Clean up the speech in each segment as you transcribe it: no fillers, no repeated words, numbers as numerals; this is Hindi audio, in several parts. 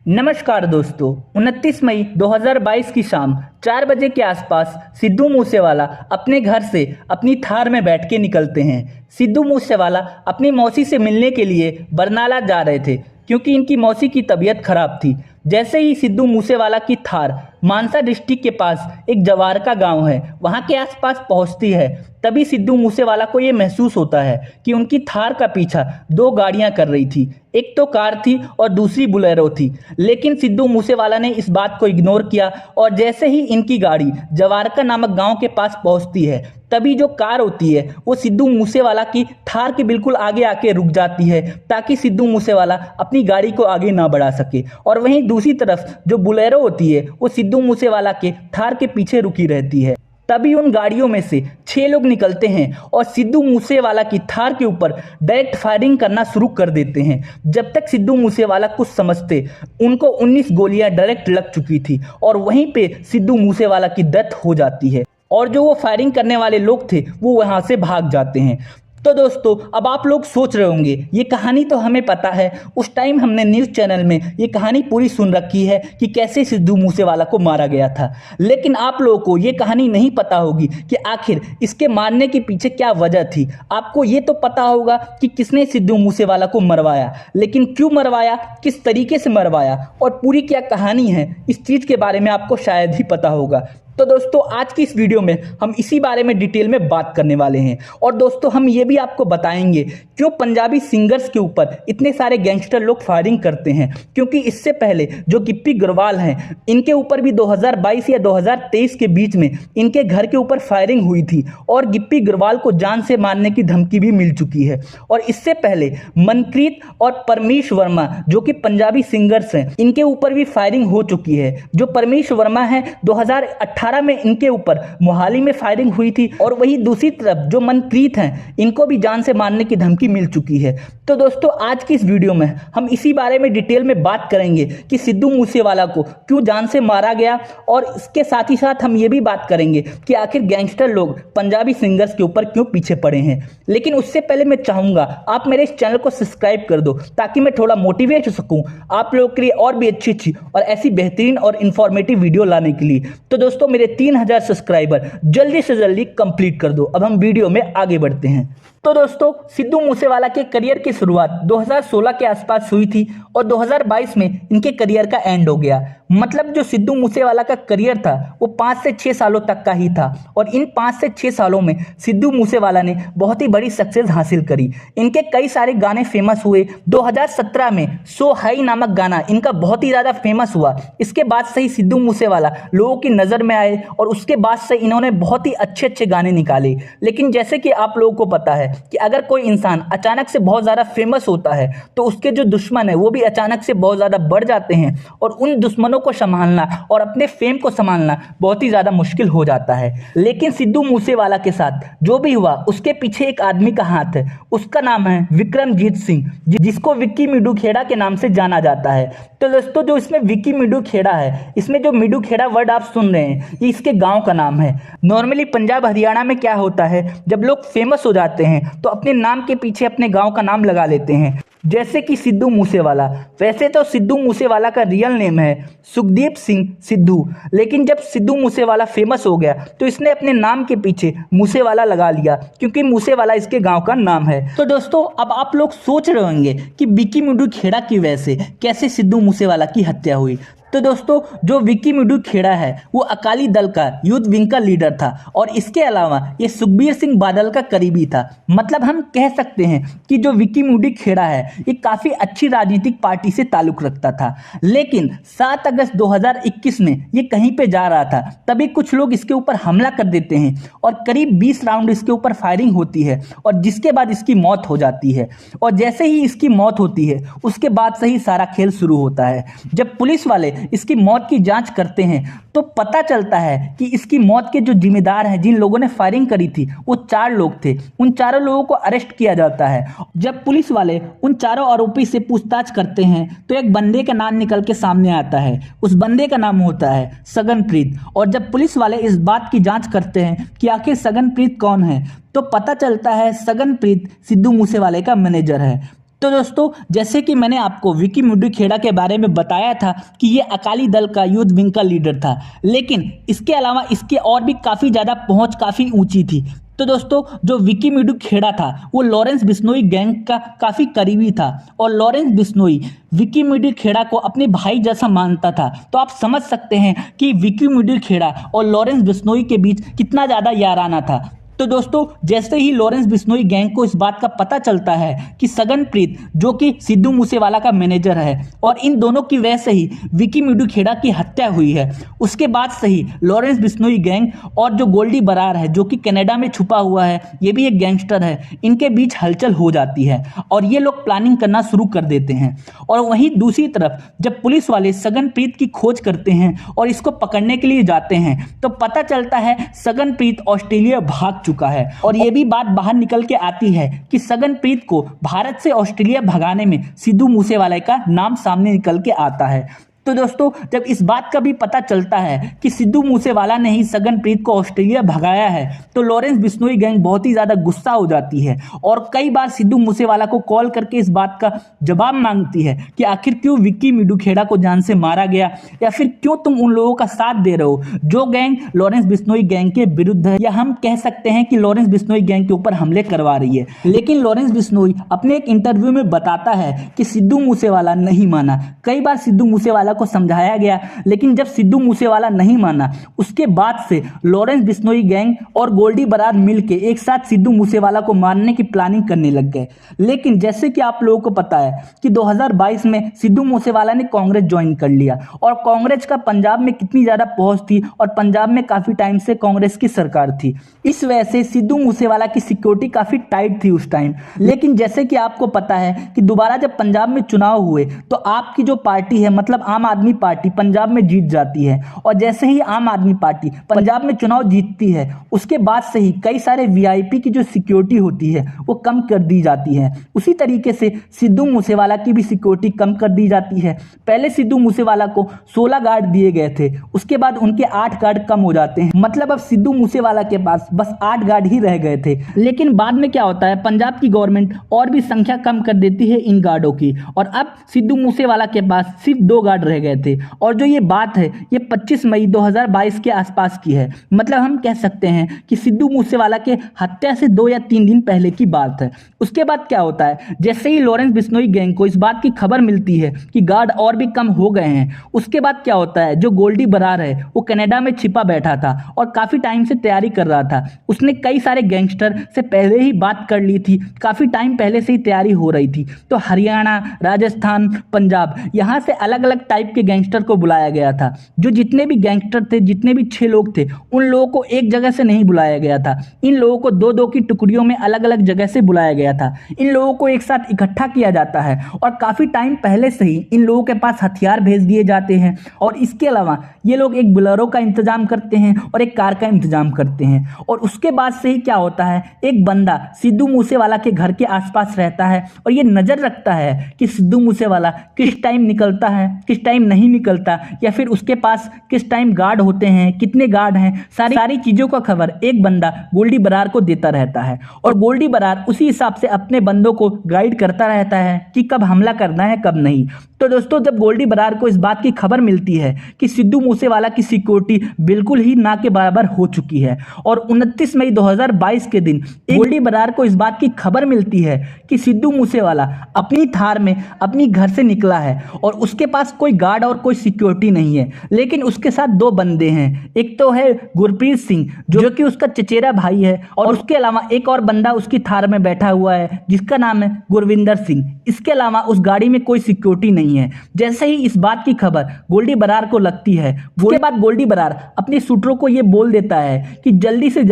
नमस्कार दोस्तों, 29 मई 2022 की शाम 4 बजे के आसपास सिद्धू मूसेवाला अपने घर से अपनी थार में बैठ के निकलते हैं। सिद्धू मूसेवाला अपनी मौसी से मिलने के लिए बरनाला जा रहे थे क्योंकि इनकी मौसी की तबीयत खराब थी। जैसे ही सिद्धू मूसेवाला की थार मानसा डिस्ट्रिक्ट के पास एक जवार का गांव है, वहां के आसपास पहुंचती है, तभी सिद्धू मूसेवाला को ये महसूस होता है कि उनकी थार का पीछा दो गाड़ियां कर रही थी। एक तो कार थी और दूसरी बुलेरो थी। लेकिन सिद्धू मूसेवाला ने इस बात को इग्नोर किया और जैसे ही इनकी गाड़ी जवारका नामक गांव के पास पहुंचती है, तभी जो कार होती है वो सिद्धू मूसेवाला की थार के बिल्कुल आगे आके रुक जाती है ताकि सिद्धू मूसेवाला अपनी गाड़ी को आगे ना बढ़ा सके। और वहीं दूसरी तरफ जो बुलेरो होती है वो सिद्धू मूसेवाला के थार के पीछे रुकी रहती है। तभी उन गाड़ियों में से 6 लोग निकलते हैं और सिद्धू मूसेवाला की थार के ऊपर डायरेक्ट फायरिंग करना शुरू कर देते हैं। जब तक सिद्धू मूसेवाला कुछ समझते, उनको 19 गोलियां डायरेक्ट लग चुकी थी और वहीं पे सिद्धू मूसेवाला की डेथ हो जाती है और जो वो फायरिंग करने वाले लोग थे वो वहां से भाग जाते हैं। तो दोस्तों, अब आप लोग सोच रहे होंगे ये कहानी तो हमें पता है, उस टाइम हमने न्यूज़ चैनल में ये कहानी पूरी सुन रखी है कि कैसे सिद्धू मूसेवाला को मारा गया था। लेकिन आप लोगों को ये कहानी नहीं पता होगी कि आखिर इसके मारने के पीछे क्या वजह थी। आपको ये तो पता होगा कि किसने सिद्धू मूसेवाला को मरवाया, लेकिन क्यों मरवाया, किस तरीके से मरवाया और पूरी क्या कहानी है, इस चीज़ के बारे में आपको शायद ही पता होगा। तो दोस्तों, आज की इस वीडियो में हम इसी बारे में डिटेल में बात करने वाले हैं। और दोस्तों, हम ये भी आपको बताएंगे क्यों पंजाबी सिंगर्स के ऊपर इतने सारे गैंगस्टर लोग फायरिंग करते हैं। क्योंकि इससे पहले जो गिप्पी ग्रेवाल हैं, इनके ऊपर भी 2022 या 2023 के बीच में इनके घर के ऊपर फायरिंग हुई थी और गिप्पी ग्रेवाल को जान से मारने की धमकी भी मिल चुकी है। और इससे पहले मनप्रीत और परमीश वर्मा जो कि पंजाबी सिंगर्स हैं, इनके ऊपर भी फायरिंग हो चुकी है। जो परमीश वर्मा है, 2018 में इनके ऊपर मोहाली में फायरिंग हुई थी और वही दूसरी तरफ जो मनप्रीत हैं, इनको भी जान से मारने की धमकी मिल चुकी है। तो दोस्तों, आज की इस वीडियो में हम इसी बारे में डिटेल में बात करेंगे कि सिद्धू मूसेवाला को क्यों जान से मारा गया और इसके साथ ही साथ हम ये भी बात करेंगे कि आखिर गैंगस्टर लोग पंजाबी सिंगर्स के ऊपर क्यों पीछे पड़े हैं। लेकिन उससे पहले मैं चाहूंगा आप मेरे इस चैनल को सब्सक्राइब कर दो ताकि मैं थोड़ा मोटिवेट हो सकूं आप लोगों के लिए और भी अच्छी और ऐसी बेहतरीन और इंफॉर्मेटिव वीडियो लाने के लिए। तो दोस्तों, मेरे 3000 सब्सक्राइबर जल्दी से जल्दी कंप्लीट कर दो। अब हम वीडियो में आगे बढ़ते हैं। तो दोस्तों, सिद्धू मूसेवाला के करियर की शुरुआत 2016 के आसपास हुई थी और 2022 में इनके करियर का एंड हो गया। मतलब जो सिद्धू मूसेवाला का करियर था वो 5 से 6 सालों तक का ही था और इन 5 से 6 सालों में सिद्धू मूसेवाला ने बहुत ही बड़ी सक्सेस हासिल करी। इनके कई सारे गाने फेमस हुए। 2017 में सो हाई नामक गाना इनका बहुत ही ज़्यादा फेमस हुआ। इसके बाद से ही सिद्धू मूसेवाला लोगों की नज़र में आए और उसके बाद से इन्होंने बहुत ही अच्छे अच्छे गाने निकाले। लेकिन जैसे कि आप लोगों को पता है कि अगर कोई इंसान अचानक से बहुत ज़्यादा फेमस होता है तो उसके जो दुश्मन है वो भी अचानक से बहुत ज़्यादा बढ़ जाते हैं और उन दुश्मनों को संभालना और अपने फेम को संभालना बहुत ही ज़्यादा मुश्किल हो जाता है। लेकिन सिद्धू मूसेवाला के साथ जो भी हुआ, उसके पीछे एक आदमी का हाथ है। उसका नाम है विक्रमजीत सिंह, जिसको विक्की मिडू खेड़ा के नाम से जाना जाता है। तो दोस्तों, जो इसमें विक्की मिडू खेड़ा है, इसमें जो मिडू खेड़ा वर्ड आप सुन रहे हैं, ये इसके गाँव का नाम है। नॉर्मली पंजाब हरियाणा में क्या होता है, जब लोग फेमस हो जाते हैं तो अपने नाम के पीछे अपने गांव का नाम लगा लेते हैं, जैसे कि सिद्धू मूसेवाला। वैसे तो सिद्धू मूसेवाला का रियल नेम है सुखदीप सिंह सिद्धू, लेकिन जब सिद्धू मूसेवाला फेमस हो गया तो इसने अपने नाम के पीछे मूसेवाला लगा लिया क्योंकि मूसेवाला इसके गांव का नाम है। तो दोस्तों, अब आप लोग सोच रहे होंगे कि विक्की मिडू खेड़ा की वजह से कैसे सिद्धू मूसेवाला की हत्या हुई। तो दोस्तों, जो विक्की मिडू खेड़ा है वो अकाली दल का यूथ विंग का लीडर था और इसके अलावा ये सुखबीर सिंह बादल का करीबी था। मतलब हम कह सकते हैं कि जो विक्की मिडू खेड़ा है ये काफ़ी अच्छी राजनीतिक पार्टी से ताल्लुक रखता था। लेकिन 7 अगस्त 2021 में ये कहीं पे जा रहा था, तभी कुछ लोग इसके ऊपर हमला कर देते हैं और करीब 20 राउंड इसके ऊपर फायरिंग होती है और जिसके बाद इसकी मौत हो जाती है। और जैसे ही इसकी मौत होती है उसके बाद से ही सारा खेल शुरू होता है। जब पुलिस वाले इसकी मौत की जांच करते हैं तो पता चलता है कि इसकी मौत के जो जिम्मेदार हैं, जिन लोगों ने फायरिंग करी थी, वो 4 लोग थे। उन चारों लोगों को अरेस्ट किया जाता है। जब पुलिस वाले उन चारों आरोपी से पूछताछ करते हैं तो एक बंदे का नाम निकल के सामने आता है। उस बंदे का नाम होता है सगनप्रीत। और जब पुलिस वाले इस बात की जांच करते हैं कि आखिर सगनप्रीत कौन है, तो पता चलता है सगनप्रीत सिद्धू मूसेवाले का मैनेजर है। तो दोस्तों, जैसे कि मैंने आपको विकी मुड्डू खेड़ा के बारे में बताया था कि ये अकाली दल का यूथ विंग का लीडर था, लेकिन इसके अलावा इसके और भी काफ़ी ज़्यादा पहुंच काफ़ी ऊंची थी। तो दोस्तों, जो विकी मुड्डू खेड़ा था वो लॉरेंस बिश्नोई गैंग का काफ़ी करीबी था, और लॉरेंस बिश्नोई विकी मुड्डू खेड़ा को अपने भाई जैसा मानता था। तो आप समझ सकते हैं कि विकी मुड्डू खेड़ा और लॉरेंस बिश्नोई के बीच कितना ज़्यादा याराना था। तो दोस्तों, जैसे ही लॉरेंस बिश्नोई गैंग को इस बात का पता चलता है कि सगनप्रीत जो कि सिद्धू मूसेवाला का मैनेजर है और इन दोनों की वजह से ही विकी मुड्डू खेड़ा की हत्या हुई है, उसके बाद से ही लॉरेंस बिश्नोई गैंग और जो गोल्डी बरार है जो कि कनाडा में छुपा हुआ है, ये भी एक गैंगस्टर है, इनके बीच हलचल हो जाती है और ये लोग प्लानिंग करना शुरू कर देते हैं। और वहीं दूसरी तरफ जब पुलिस वाले सगनप्रीत की खोज करते हैं और इसको पकड़ने के लिए जाते हैं तो पता चलता है सगनप्रीत ऑस्ट्रेलिया भाग चुका है। और ये भी बात बाहर निकल के आती है कि सगनप्रीत को भारत से ऑस्ट्रेलिया भगाने में सिद्धू मूसेवाला का नाम सामने निकल के आता है। तो दोस्तों, जब इस बात का भी पता चलता है कि सिद्धू मूसेवाला ने ही सगनप्रीत को ऑस्ट्रेलिया भगाया है तो लॉरेंस बिश्नोई गैंग बहुत ही ज़्यादा गुस्सा हो जाती है और कई बार सिद्धू मूसेवाला को कॉल करके इस बात का जवाब मांगती है कि आखिर क्यों विक्की मुड्डू खेड़ा को जान से मारा गया, या फिर क्यों तुम उन लोगों का साथ दे रहे हो जो गैंग लॉरेंस बिश्नोई गैंग के विरुद्ध है, या हम कह सकते हैं कि लॉरेंस बिश्नोई गैंग के ऊपर हमले करवा रही है। लेकिन लॉरेंस बिश्नोई अपने एक इंटरव्यू में बताता है कि सिद्धू मूसेवाला नहीं माना। कई बार सिद्धू मूसेवाला को समझाया गया, लेकिन जब सिद्धू मूसेवाला नहीं माना उसके बाद से लॉरेंस बिश्नोई गैंग और गोल्डी बरार मिलके एक साथ सिद्धू मूसेवाला को मारने की प्लानिंग करने लग गए। लेकिन जैसे कि आप लोगों को पता है कि 2022 में सिद्धू मूसेवाला ने कांग्रेस ज्वाइन कर लिया और कांग्रेस का पंजाब में कितनी ज्यादा पहुंच थी और पंजाब में काफी टाइम से कांग्रेस की सरकार थी, इस वजह से सिद्धू मूसेवाला की सिक्योरिटी काफी टाइट थी उस टाइम। लेकिन जैसे कि आपको पता है कि दोबारा जब पंजाब में चुनाव हुए तो आपकी जो पार्टी है मतलब आम आदमी पार्टी पंजाब में जीत जाती है, और जैसे ही आम आदमी पार्टी पंजाब में चुनाव जीतती है उसके बाद से ही कई सारे वीआईपी की जो सिक्योरिटी होती है वो कम कर दी जाती है। उसी तरीके से सिद्धू मूसेवाला की भी सिक्योरिटी कम कर दी जाती है। पहले सिद्धू मूसेवाला को 16 गार्ड दिए गए थे, उसके बाद उनके 8 गार्ड कम हो जाते हैं, मतलब अब सिद्धू मूसेवाला के पास बस 8 गार्ड ही रह गए थे। लेकिन बाद में क्या होता है, पंजाब की गवर्नमेंट और भी संख्या कम कर देती है इन गार्डों की, और अब सिद्धू मूसेवाला के पास सिर्फ 2 गार्ड रह गए थे। और जो ये बात है ये 25 मई 2022 के आसपास की है, मतलब हम कह सकते हैं कि सिद्धू मूसेवाला के हत्या से 2 या 3 दिन पहले की बात है। उसके बाद क्या होता है, जैसे ही लॉरेंस बिश्नोई गैंग को इस बात की खबर मिलती है कि गार्ड और भी कम हो गए हैं, उसके बाद क्या होता है, जो गोल्डी बरार है वो कनाडा में छिपा बैठा था और काफी टाइम से तैयारी कर रहा था। उसने कई सारे गैंगस्टर से पहले ही बात कर ली थी, काफी टाइम पहले से ही तैयारी हो रही थी। तो हरियाणा, राजस्थान, पंजाब, यहाँ से अलग अलग टाइप के गैंगस्टर को बुलाया गया था। जो जितने भी गैंगस्टर थे, जितने भी 6 लोग थे, उन लोगों को एक जगह से नहीं बुलाया गया था। इन लोगों को 2-2 की टुकड़ियों में अलग अलग जगह से बुलाया गया था। इन लोगों को एक साथ इकट्ठा किया जाता है और काफी टाइम पहले से ही इन लोगों के पास हथियार भेज दिए जाते हैं, और इसके अलावा ये लोग एक बोलेरो का इंतजाम करते हैं और एक कार का इंतजाम करते हैं। और उसके बाद से ही क्या होता है, एक बंदा सिद्धू मूसेवाला के घर के आसपास रहता है और ये नजर रखता है कि सिद्धू मूसेवाला किस टाइम निकलता है, किस टाइम नहीं निकलता, या फिर उसके पास किस टाइम गार्ड होते हैं, कितने गार्ड हैं, सारी चीजों का खबर एक बंदा गोल्डी बरार को देता रहता है। और गोल्डी बरार उसी हिसाब से अपने बंदों को गाइड करता रहता है कि कब हमला करना है कब नहीं। तो दोस्तों, जब गोल्डी बरार को इस बात की खबर मिलती है कि सिद्धू मूसेवाला की सिक्योरिटी बिल्कुल ही ना के बराबर हो चुकी है, और 29 मई 2022 के दिन गोल्डी बरार को इस बात की खबर मिलती है कि सिद्धू मूसेवाला अपनी थार में अपनी घर से निकला है और उसके पास कोई गार्ड और कोई सिक्योरिटी नहीं है, लेकिन उसके साथ 2 बंदे हैं। एक तो है गुरप्रीत सिंह जो कि उसका चचेरा भाई है, और उसके अलावा एक और बंदा उसकी थार में बैठा हुआ है जिसका नाम है गुरविंदर सिंह। इसके अलावा उस गाड़ी में कोई सिक्योरिटी नहीं है। जैसे ही इस बात की खबर गोल्डी बरार को लगती है, उसके बाद गोल्डी बरार अपने शूटरों को यह बोल देता है कि जल्दी से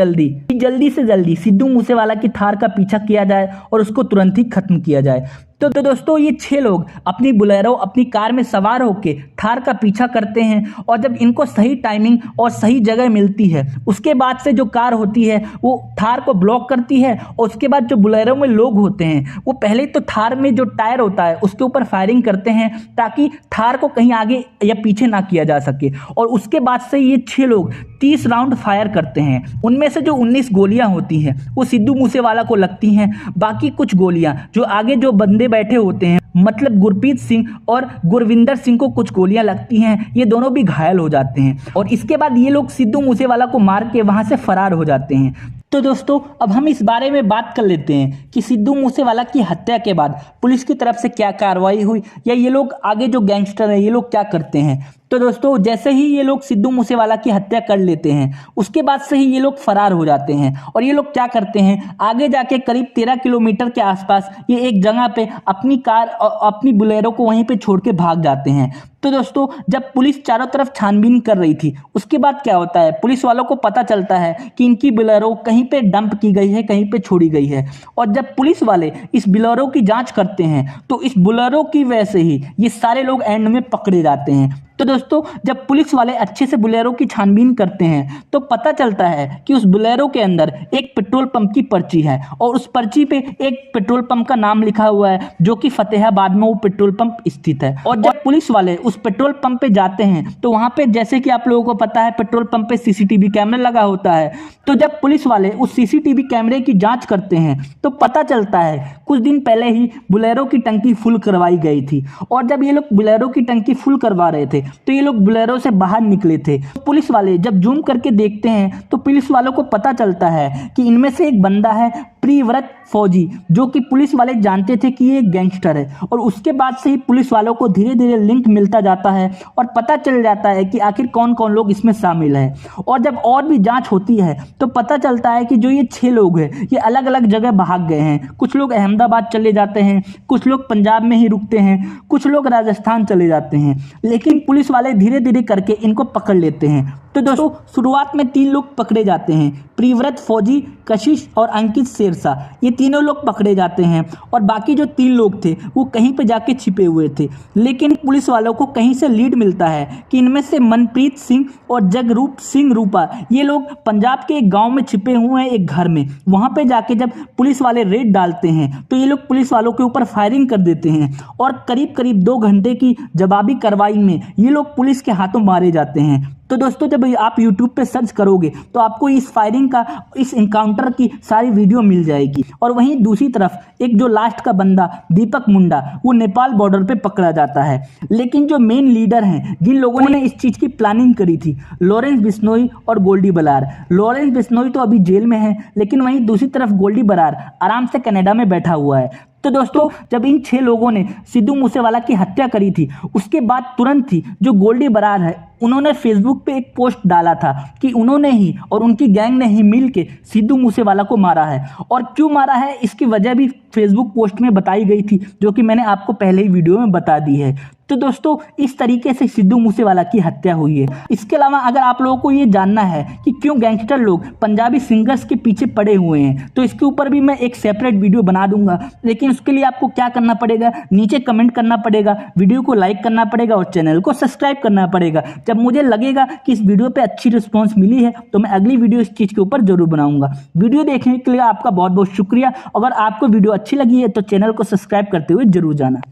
जल्दी सिद्धू मूसेवाला की थार का पीछा किया जाए और उसको तुरंत ही खत्म किया जाए। तो दोस्तों, ये 6 लोग अपनी बोलेरो अपनी कार में सवार होकर थार का पीछा करते हैं, और जब इनको सही टाइमिंग और सही जगह मिलती है उसके बाद से जो कार होती है वो थार को ब्लॉक करती है, और उसके बाद जो बोलेरो में लोग होते हैं वो पहले तो थार में जो टायर होता है उसके ऊपर फायरिंग करते हैं ताकि थार को कहीं आगे या पीछे ना किया जा सके। और उसके बाद से ये 6 लोग 30 राउंड फायर करते हैं। उनमें से जो 19 गोलियां होती हैं वो सिद्धू मूसेवाला को लगती हैं। बाकी कुछ गोलियां जो आगे जो बंदे बैठे होते हैं, मतलब गुरप्रीत सिंह और गुरविंदर सिंह को कुछ गोलियां लगती हैं। ये दोनों भी घायल हो जाते हैं और इसके बाद ये लोग सिद्धू मूसेवाला को मार के वहां से फरार हो जाते हैं। तो दोस्तों अब हम इस बारे में बात कर लेते हैं कि सिद्धू मूसेवाला की हत्या के बाद पुलिस की तरफ से क्या कार्रवाई हुई या ये लोग आगे जो गैंगस्टर हैं ये लोग क्या करते हैं। तो दोस्तों जैसे ही ये लोग सिद्धू मूसेवाला की हत्या कर लेते हैं उसके बाद से ही ये लोग फरार हो जाते हैं और ये लोग क्या करते हैं, आगे जाके करीब 13 किलोमीटर के आसपास ये एक जगह पे अपनी कार और अपनी बुलेरो को वहीं पे छोड़ के भाग जाते हैं। तो दोस्तों जब पुलिस चारों तरफ छानबीन कर रही थी उसके बाद क्या होता है, पुलिस वालों को पता चलता है कि इनकी बुलेरो कहीं पे डंप की गई है, कहीं पे छोड़ी गई है। और जब पुलिस वाले इस बुलेरो की जांच करते हैं तो इस बुलेरो की वजह से ही ये सारे लोग एंड में पकड़े जाते हैं। तो दोस्तों जब पुलिस वाले अच्छे से बुलेरो की छानबीन करते हैं तो पता चलता है कि उस बुलेरो के अंदर एक पेट्रोल पंप की पर्ची है और उस पर्ची पे एक पेट्रोल पंप का नाम लिखा हुआ है जो कि फतेहाबाद में वो पेट्रोल पंप स्थित है। और जब पुलिस वाले उस पेट्रोल पंप पे जाते हैं तो वहां पे जैसे कि आप लोगों को पता है पेट्रोल पंप पे सीसीटीवी कैमरा लगा होता है। तो जब पुलिस वाले उस सीसीटीवी कैमरे की जांच करते हैं तो पता चलता है कुछ दिन पहले ही बुलेरो की टंकी फुल करवाई गई थी और जब ये लोग बुलेरो की टंकी फुल करवा रहे थे तो ये लोग बुलेरो से बाहर निकले थे। पुलिस वाले जब जूम करके देखते हैं तो पुलिस वालों को पता चलता है कि इनमें से एक बंदा है प्रियव्रत फौजी, जो कि पुलिस वाले जानते थे कि ये गैंगस्टर है। और उसके बाद से ही पुलिस वालों को धीरे धीरे लिंक मिलता जाता है और पता चल जाता है कि आखिर कौन कौन लोग इसमें शामिल है। और जब और भी जांच होती है तो पता चलता है कि जो ये 6 लोग हैं ये अलग अलग जगह भाग गए हैं। कुछ लोग अहमदाबाद चले जाते हैं, कुछ लोग पंजाब में ही रुकते हैं, कुछ लोग राजस्थान चले जाते हैं, लेकिन पुलिस वाले धीरे धीरे करके इनको पकड़ लेते हैं। तो दोस्तों शुरुआत में 3 लोग पकड़े जाते हैं, प्रियव्रत फौजी, कशिश और अंकित शेरशाह, ये तीनों लोग पकड़े जाते हैं और बाकी जो 3 लोग थे वो कहीं पे जाके छिपे हुए थे। लेकिन पुलिस वालों को कहीं से लीड मिलता है कि इनमें से मनप्रीत सिंह और जगरूप सिंह रूपा ये लोग पंजाब के एक गांव में छिपे हुए हैं एक घर में। वहां पे जाके जब पुलिस वाले रेड डालते हैं तो ये लोग पुलिस वालों के ऊपर फायरिंग कर देते हैं और करीब करीब 2 घंटे की जवाबी कार्रवाई में ये लोग पुलिस के हाथों मारे जाते हैं। तो दोस्तों जब आप YouTube पे सर्च करोगे तो आपको इस फायरिंग का, इस इनकाउंटर की सारी वीडियो मिल जाएगी। और वहीं दूसरी तरफ एक जो लास्ट का बंदा दीपक मुंडा वो नेपाल बॉर्डर पे पकड़ा जाता है। लेकिन जो मेन लीडर हैं, जिन लोगों ने इस चीज़ की प्लानिंग करी थी, लॉरेंस बिश्नोई और गोल्डी बरार। लॉरेंस बिश्नोई तो अभी जेल में है, लेकिन वहीं दूसरी तरफ गोल्डी बरार आराम से कनाडा में बैठा हुआ है। तो दोस्तों जब इन 6 लोगों ने सिद्धू मूसेवाला की हत्या करी थी उसके बाद तुरंत ही जो गोल्डी बरार है उन्होंने फेसबुक पे एक पोस्ट डाला था कि उन्होंने ही और उनकी गैंग ने ही मिल के सिद्धू मूसेवाला को मारा है। और क्यों मारा है इसकी वजह भी फेसबुक पोस्ट में बताई गई थी, जो कि मैंने आपको पहले ही वीडियो में बता दी है। तो दोस्तों इस तरीके से सिद्धू मूसेवाला की हत्या हुई है। इसके अलावा अगर आप लोगों को ये जानना है कि क्यों गैंगस्टर लोग पंजाबी सिंगर्स के पीछे पड़े हुए हैं तो इसके ऊपर भी मैं एक सेपरेट वीडियो बना दूंगा। लेकिन उसके लिए आपको क्या करना पड़ेगा, नीचे कमेंट करना पड़ेगा, वीडियो को लाइक करना पड़ेगा और चैनल को सब्सक्राइब करना पड़ेगा। जब मुझे लगेगा कि इस वीडियो पे अच्छी रिस्पॉन्स मिली है तो मैं अगली वीडियो इस चीज़ के ऊपर जरूर बनाऊंगा। वीडियो देखने के लिए आपका बहुत बहुत शुक्रिया। अगर आपको वीडियो अच्छी लगी है तो चैनल को सब्सक्राइब करते हुए जरूर जाना।